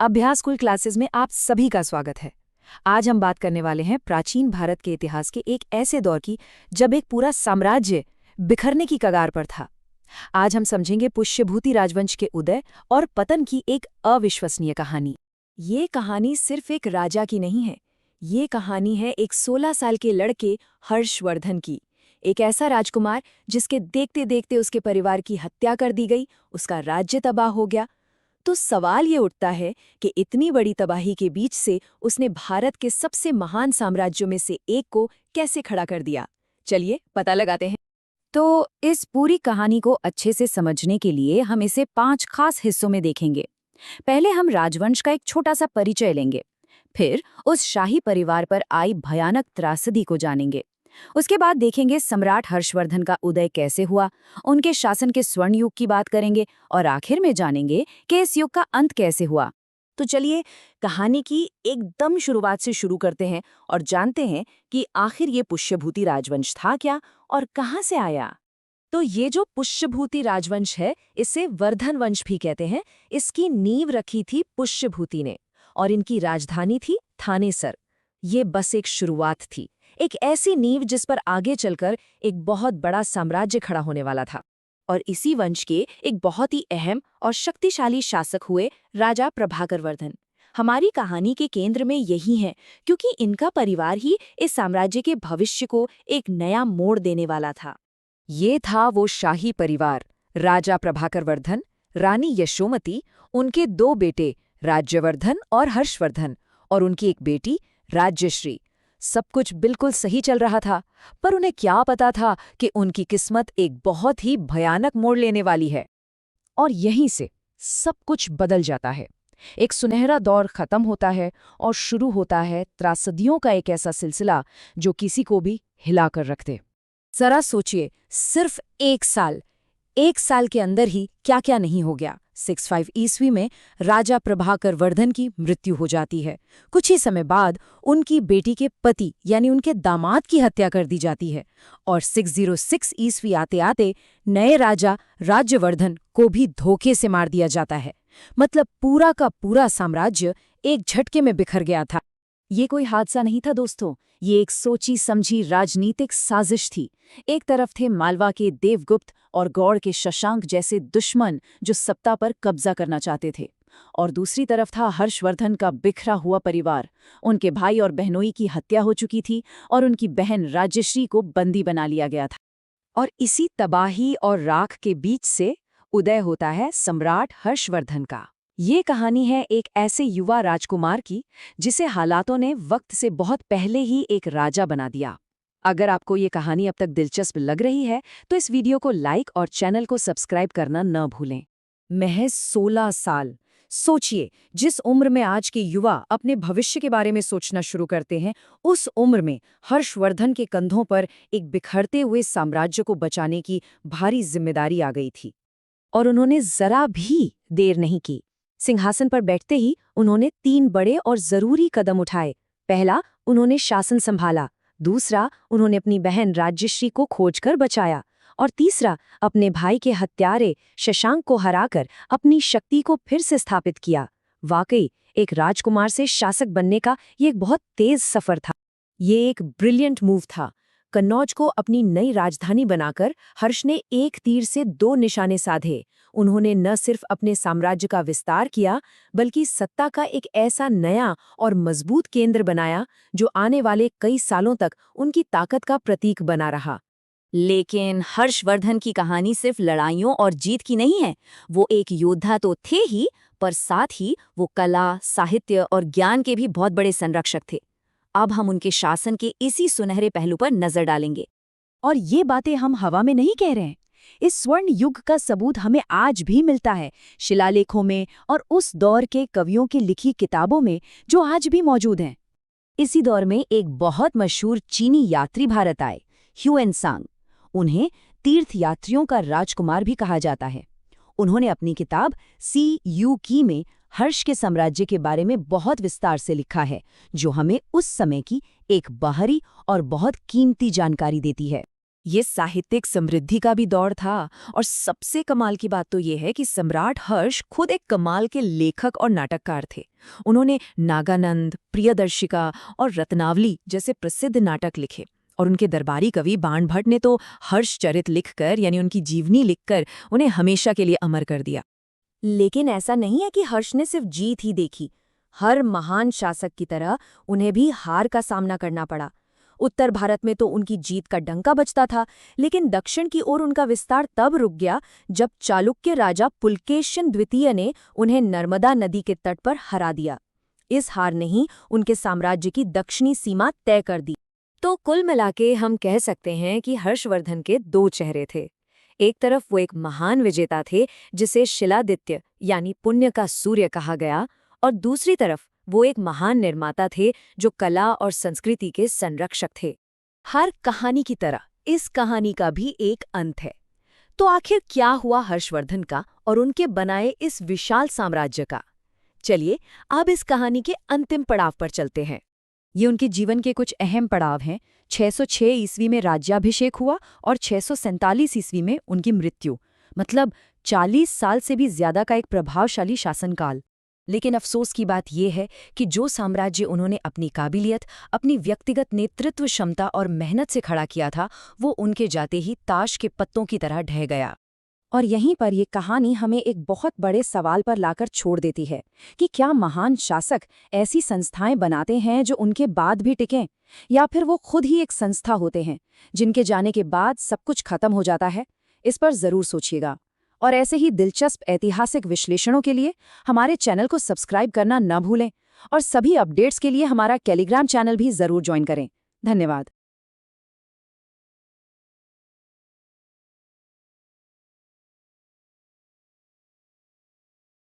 अभ्यास school classes में आप सभी का स्वागत है। आज हम बात करने वाले हैं प्राचीन भारत के इतिहास के एक ऐसे दौर की जब एक पूरा साम्राज्य बिखरने की कगार पर था। आज हम समझेंगे पुष्यभूति राजवंश के उदय और पतन की एक अविश्वसनीय कहानी। ये कहानी सिर्फ एक राजा की नहीं है, ये कहानी है एक 16 साल के लड़के हर्षवर्धन की। एक ऐसा राजकुमार जिसके देखते देखते उसके परिवार की हत्या कर दी गई, उसका राज्य तबाह हो गया। तो सवाल ये उठता है कि इतनी बड़ी तबाही के बीच से उसने भारत के सबसे महान साम्राज्यों में से एक को कैसे खड़ा कर दिया। चलिए पता लगाते हैं। तो इस पूरी कहानी को अच्छे से समझने के लिए हम इसे 5 खास हिस्सों में देखेंगे। पहले हम राजवंश का एक छोटा सा परिचय लेंगे, फिर उस शाही परिवार पर आई भयानक त्रासदी को जानेंगे। उसके बाद देखेंगे सम्राट हर्षवर्धन का उदय कैसे हुआ, उनके शासन के स्वर्ण युग की बात करेंगे और आखिर में जानेंगे कि इस युग का अंत कैसे हुआ। तो चलिए कहानी की एकदम शुरुआत से शुरू करते हैं और जानते हैं कि आखिर ये पुष्यभूति राजवंश था क्या और कहाँ से आया। तो ये जो पुष्यभूति राजवंश है, इसे वर्धन वंश भी कहते हैं। इसकी नींव रखी थी पुष्यभूति ने और इनकी राजधानी थी थानेसर। ये बस एक शुरुआत थी, एक ऐसी नींव जिस पर आगे चलकर एक बहुत बड़ा साम्राज्य खड़ा होने वाला था। और इसी वंश के एक बहुत ही अहम और शक्तिशाली शासक हुए राजा प्रभाकर वर्धन। हमारी कहानी के केंद्र में यही है, क्योंकि इनका परिवार ही इस साम्राज्य के भविष्य को एक नया मोड़ देने वाला था। ये था वो शाही परिवार, राजा प्रभाकर वर्धन, रानी यशोमती, उनके 2 बेटे राज्यवर्धन और हर्षवर्धन और उनकी एक बेटी राज्यश्री। सब कुछ बिल्कुल सही चल रहा था, पर उन्हें क्या पता था कि उनकी किस्मत एक बहुत ही भयानक मोड़ लेने वाली है। और यहीं से सब कुछ बदल जाता है। एक सुनहरा दौर खत्म होता है और शुरू होता है त्रासदियों का एक ऐसा सिलसिला जो किसी को भी हिला कर रख दे। जरा सोचिए, सिर्फ एक साल के अंदर ही क्या क्या नहीं हो गया। 65 ईस्वी में राजा प्रभाकर वर्धन की मृत्यु हो जाती है। कुछ ही समय बाद उनकी बेटी के पति यानी उनके दामाद की हत्या कर दी जाती है और 606 ईस्वी आते आते नए राजा राज्यवर्धन को भी धोखे से मार दिया जाता है। मतलब पूरा का पूरा साम्राज्य एक झटके में बिखर गया था। ये कोई हादसा नहीं था दोस्तों, ये एक सोची समझी राजनीतिक साजिश थी। एक तरफ थे मालवा के देवगुप्त और गौड़ के शशांक जैसे दुश्मन जो सत्ता पर कब्जा करना चाहते थे, और दूसरी तरफ था हर्षवर्धन का बिखरा हुआ परिवार। उनके भाई और बहनोई की हत्या हो चुकी थी और उनकी बहन राज्यश्री को बंदी बना लिया गया था। और इसी तबाही और राख के बीच से उदय होता है सम्राट हर्षवर्धन का। ये कहानी है एक ऐसे युवा राजकुमार की जिसे हालातों ने वक्त से बहुत पहले ही एक राजा बना दिया। अगर आपको ये कहानी अब तक दिलचस्प लग रही है तो इस वीडियो को लाइक और चैनल को सब्सक्राइब करना न भूलें। महज 16 साल। सोचिए, जिस उम्र में आज के युवा अपने भविष्य के बारे में सोचना शुरू करते हैं, उस उम्र में हर्षवर्धन के कंधों पर एक बिखरते हुए साम्राज्य को बचाने की भारी जिम्मेदारी आ गई थी। और उन्होंने जरा भी देर नहीं की। सिंहासन पर बैठते ही उन्होंने 3 बड़े और जरूरी कदम उठाए। पहला, उन्होंने शासन संभाला। दूसरा, उन्होंने अपनी बहन राज्यश्री को खोजकर बचाया। और तीसरा, अपने भाई के हत्यारे शशांक को हराकर अपनी शक्ति को फिर से स्थापित किया। वाकई एक राजकुमार से शासक बनने का ये एक बहुत तेज सफर था। ये एक ब्रिलियंट मूव था। कन्नौज को अपनी नई राजधानी बनाकर हर्ष ने एक तीर से 2 निशाने साधे। उन्होंने न सिर्फ अपने साम्राज्य का विस्तार किया, बल्कि सत्ता का एक ऐसा नया और मजबूत केंद्र बनाया जो आने वाले कई सालों तक उनकी ताकत का प्रतीक बना रहा। लेकिन हर्षवर्धन की कहानी सिर्फ लड़ाइयों और जीत की नहीं है। वो एक योद्धा तो थे ही, पर साथ ही वो कला, साहित्य और ज्ञान के भी बहुत बड़े संरक्षक थे। अब हम उनके शासन के इसी सुनहरे पहलू पर नजर डालेंगे। और ये बातें हम हवा में नहीं कह रहे हैं। इस स्वर्ण युग का सबूत हमें आज भी मिलता है, शिलालेखों में और उस दौर के कवियों की लिखी किताबों में जो आज भी मौजूद हैं। इसी दौर में एक बहुत मशहूर चीनी यात्री भारत आए, ह्यूएनसांग। उन्हें तीर्थ यात्रियों का राजकुमार भी कहा जाता है। उन्होंने अपनी किताब सी यू की में हर्ष के साम्राज्य के बारे में बहुत विस्तार से लिखा है, जो हमें उस समय की एक बाहरी और बहुत कीमती जानकारी देती है। ये साहित्यिक समृद्धि का भी दौर था और सबसे कमाल की बात तो ये है कि सम्राट हर्ष खुद एक कमाल के लेखक और नाटककार थे। उन्होंने नागानंद, प्रियदर्शिका और रत्नावली जैसे प्रसिद्ध नाटक लिखे और उनके दरबारी कवि बाणभट्ट ने तो हर्षचरित लिखकर यानी उनकी जीवनी लिखकर उन्हें हमेशा के लिए अमर कर दिया। लेकिन ऐसा नहीं है कि हर्ष ने सिर्फ जीत ही देखी। हर महान शासक की तरह उन्हें भी हार का सामना करना पड़ा। उत्तर भारत में तो उनकी जीत का डंका बजता था, लेकिन दक्षिण की ओर उनका विस्तार तब रुक गया जब चालुक्य राजा पुलकेशिन द्वितीय ने उन्हें नर्मदा नदी के तट पर हरा दिया। इस हार ने ही उनके साम्राज्य की दक्षिणी सीमा तय कर दी। तो कुल मिलाके हम कह सकते हैं कि हर्षवर्धन के दो चेहरे थे। एक तरफ वो एक महान विजेता थे जिसे शिलादित्य यानी पुण्य का सूर्य कहा गया, और दूसरी तरफ वो एक महान निर्माता थे जो कला और संस्कृति के संरक्षक थे। हर कहानी की तरह इस कहानी का भी एक अंत है। तो आखिर क्या हुआ हर्षवर्धन का और उनके बनाए इस विशाल साम्राज्य का? चलिए अब इस कहानी के अंतिम पड़ाव पर चलते हैं। ये उनके जीवन के कुछ अहम पड़ाव हैं। 606 ईस्वी में राज्याभिषेक हुआ और 647 ईस्वी में उनकी मृत्यु, मतलब 40 साल से भी ज्यादा का एक प्रभावशाली शासनकाल। लेकिन अफसोस की बात यह है कि जो साम्राज्य उन्होंने अपनी काबिलियत, अपनी व्यक्तिगत नेतृत्व क्षमता और मेहनत से खड़ा किया था, वो उनके जाते ही ताश के पत्तों की तरह ढह गया। और यहीं पर ये कहानी हमें एक बहुत बड़े सवाल पर लाकर छोड़ देती है कि क्या महान शासक ऐसी संस्थाएं बनाते हैं जो उनके बाद भी टिकें, या फिर वो खुद ही एक संस्था होते हैं जिनके जाने के बाद सब कुछ खत्म हो जाता है? इस पर जरूर सोचिएगा। और ऐसे ही दिलचस्प ऐतिहासिक विश्लेषणों के लिए हमारे चैनल को सब्सक्राइब करना न भूलें और सभी अपडेट्स के लिए हमारा टेलीग्राम चैनल भी जरूर ज्वाइन करें। धन्यवाद।